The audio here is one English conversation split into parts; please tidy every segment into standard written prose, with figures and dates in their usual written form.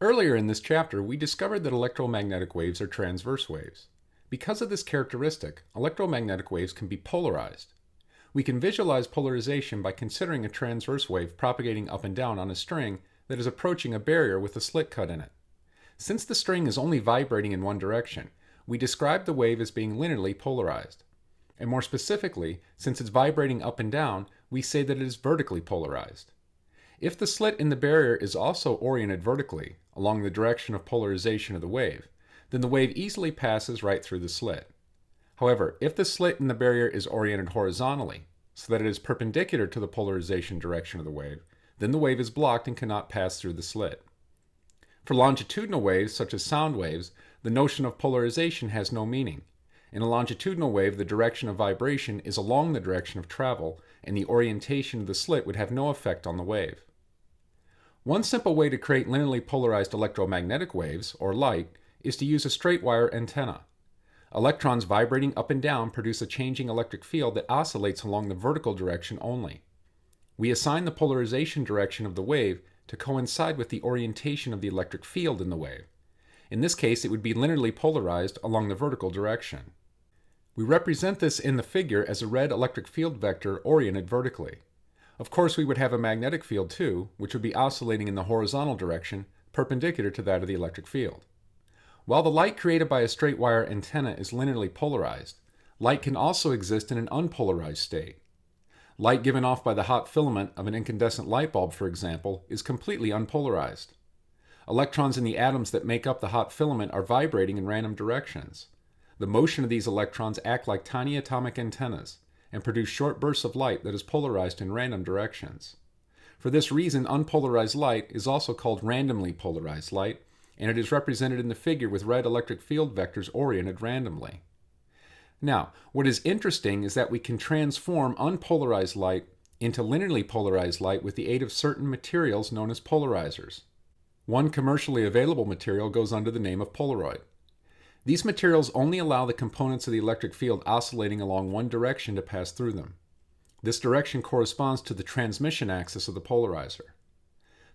Earlier in this chapter, we discovered that electromagnetic waves are transverse waves. Because of this characteristic, electromagnetic waves can be polarized. We can visualize polarization by considering a transverse wave propagating up and down on a string that is approaching a barrier with a slit cut in it. Since the string is only vibrating in one direction, we describe the wave as being linearly polarized. And more specifically, since it's vibrating up and down, we say that it is vertically polarized. If the slit in the barrier is also oriented vertically, along the direction of polarization of the wave, then the wave easily passes right through the slit. However, if the slit in the barrier is oriented horizontally, so that it is perpendicular to the polarization direction of the wave, then the wave is blocked and cannot pass through the slit. For longitudinal waves, such as sound waves, the notion of polarization has no meaning. In a longitudinal wave, the direction of vibration is along the direction of travel, and the orientation of the slit would have no effect on the wave. One simple way to create linearly polarized electromagnetic waves, or light, is to use a straight wire antenna. Electrons vibrating up and down produce a changing electric field that oscillates along the vertical direction only. We assign the polarization direction of the wave to coincide with the orientation of the electric field in the wave. In this case, it would be linearly polarized along the vertical direction. We represent this in the figure as a red electric field vector oriented vertically. Of course, we would have a magnetic field too, which would be oscillating in the horizontal direction, perpendicular to that of the electric field. While the light created by a straight wire antenna is linearly polarized, light can also exist in an unpolarized state. Light given off by the hot filament of an incandescent light bulb, for example, is completely unpolarized. Electrons in the atoms that make up the hot filament are vibrating in random directions. The motion of these electrons act like tiny atomic antennas and produce short bursts of light that is polarized in random directions. For this reason, unpolarized light is also called randomly polarized light, and it is represented in the figure with red electric field vectors oriented randomly. Now, what is interesting is that we can transform unpolarized light into linearly polarized light with the aid of certain materials known as polarizers. One commercially available material goes under the name of Polaroid. These materials only allow the components of the electric field oscillating along one direction to pass through them. This direction corresponds to the transmission axis of the polarizer.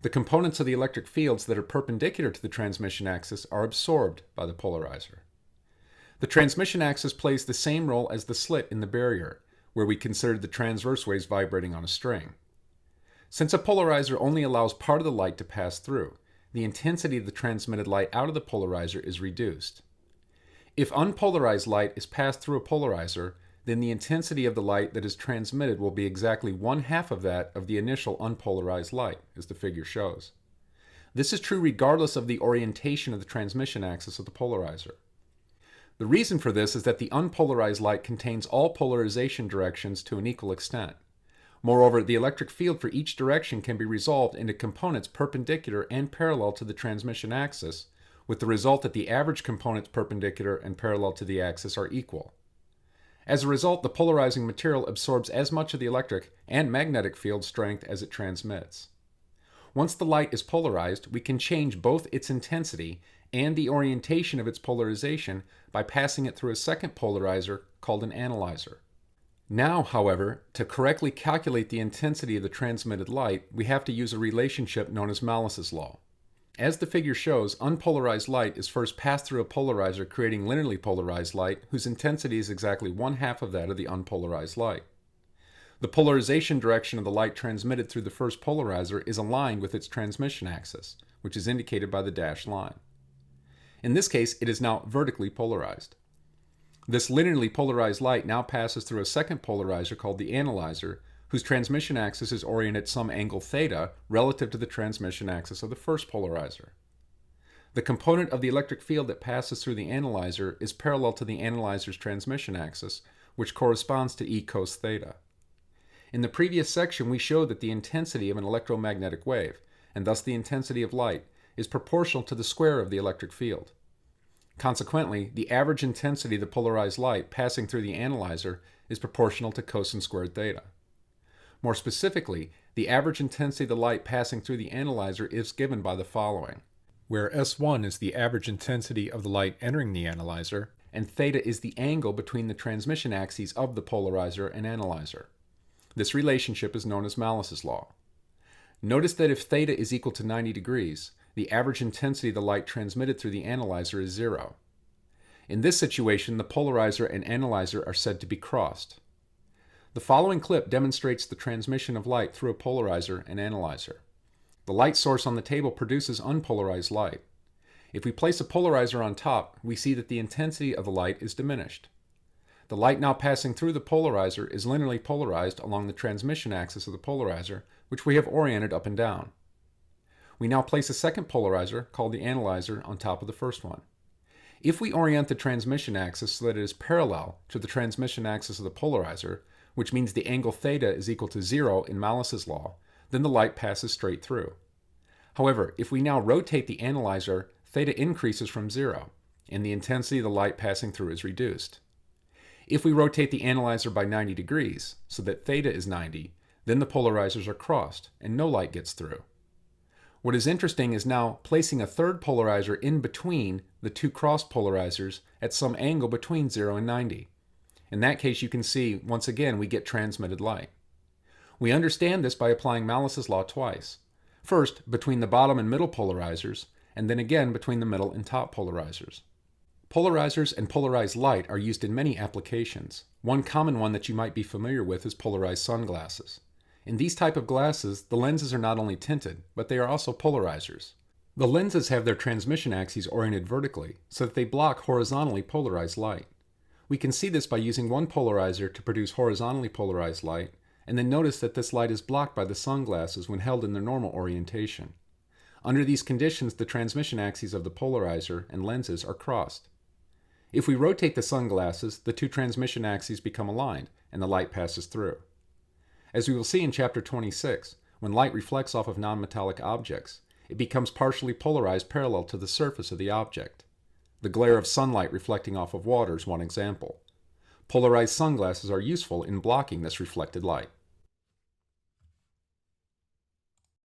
The components of the electric fields that are perpendicular to the transmission axis are absorbed by the polarizer. The transmission axis plays the same role as the slit in the barrier, where we considered the transverse waves vibrating on a string. Since a polarizer only allows part of the light to pass through, the intensity of the transmitted light out of the polarizer is reduced. If unpolarized light is passed through a polarizer, then the intensity of the light that is transmitted will be exactly 1/2 of that of the initial unpolarized light, as the figure shows. This is true regardless of the orientation of the transmission axis of the polarizer. The reason for this is that the unpolarized light contains all polarization directions to an equal extent. Moreover, the electric field for each direction can be resolved into components perpendicular and parallel to the transmission axis, with the result that the average components perpendicular and parallel to the axis are equal. As a result, the polarizing material absorbs as much of the electric and magnetic field strength as it transmits. Once the light is polarized, we can change both its intensity and the orientation of its polarization by passing it through a second polarizer called an analyzer. Now, however, to correctly calculate the intensity of the transmitted light, we have to use a relationship known as Malice's law. As the figure shows, unpolarized light is first passed through a polarizer, creating linearly polarized light, whose intensity is exactly 1/2 of that of the unpolarized light. The polarization direction of the light transmitted through the first polarizer is aligned with its transmission axis, which is indicated by the dashed line. In this case, it is now vertically polarized. This linearly polarized light now passes through a second polarizer called the analyzer, whose transmission axis is oriented at some angle theta relative to the transmission axis of the first polarizer. The component of the electric field that passes through the analyzer is parallel to the analyzer's transmission axis, which corresponds to E cos theta. In the previous section, we showed that the intensity of an electromagnetic wave, and thus the intensity of light, is proportional to the square of the electric field. Consequently, the average intensity of the polarized light passing through the analyzer is proportional to cosine squared theta. More specifically, the average intensity of the light passing through the analyzer is given by the following, where S1 is the average intensity of the light entering the analyzer, and theta is the angle between the transmission axes of the polarizer and analyzer. This relationship is known as Malice's law. Notice that if theta is equal to 90 degrees, the average intensity of the light transmitted through the analyzer is 0. In this situation, the polarizer and analyzer are said to be crossed. The following clip demonstrates the transmission of light through a polarizer and analyzer. The light source on the table produces unpolarized light. If we place a polarizer on top, we see that the intensity of the light is diminished. The light now passing through the polarizer is linearly polarized along the transmission axis of the polarizer, which we have oriented up and down. We now place a second polarizer, called the analyzer, on top of the first one. If we orient the transmission axis so that it is parallel to the transmission axis of the polarizer, which means the angle theta is equal to 0 in Malus's law, then the light passes straight through. However, if we now rotate the analyzer, theta increases from 0, and the intensity of the light passing through is reduced. If we rotate the analyzer by 90 degrees, so that theta is 90, then the polarizers are crossed, and no light gets through. What is interesting is now placing a third polarizer in between the two cross polarizers at some angle between 0 and 90. In that case, you can see, once again, we get transmitted light. We understand this by applying Malus's law twice. First, between the bottom and middle polarizers, and then again between the middle and top polarizers. Polarizers and polarized light are used in many applications. One common one that you might be familiar with is polarized sunglasses. In these type of glasses, the lenses are not only tinted, but they are also polarizers. The lenses have their transmission axes oriented vertically, so that they block horizontally polarized light. We can see this by using one polarizer to produce horizontally polarized light, and then notice that this light is blocked by the sunglasses when held in their normal orientation. Under these conditions, the transmission axes of the polarizer and lenses are crossed. If we rotate the sunglasses, the two transmission axes become aligned, and the light passes through. As we will see in Chapter 26, when light reflects off of nonmetallic objects, it becomes partially polarized parallel to the surface of the object. The glare of sunlight reflecting off of water is one example. Polarized sunglasses are useful in blocking this reflected light.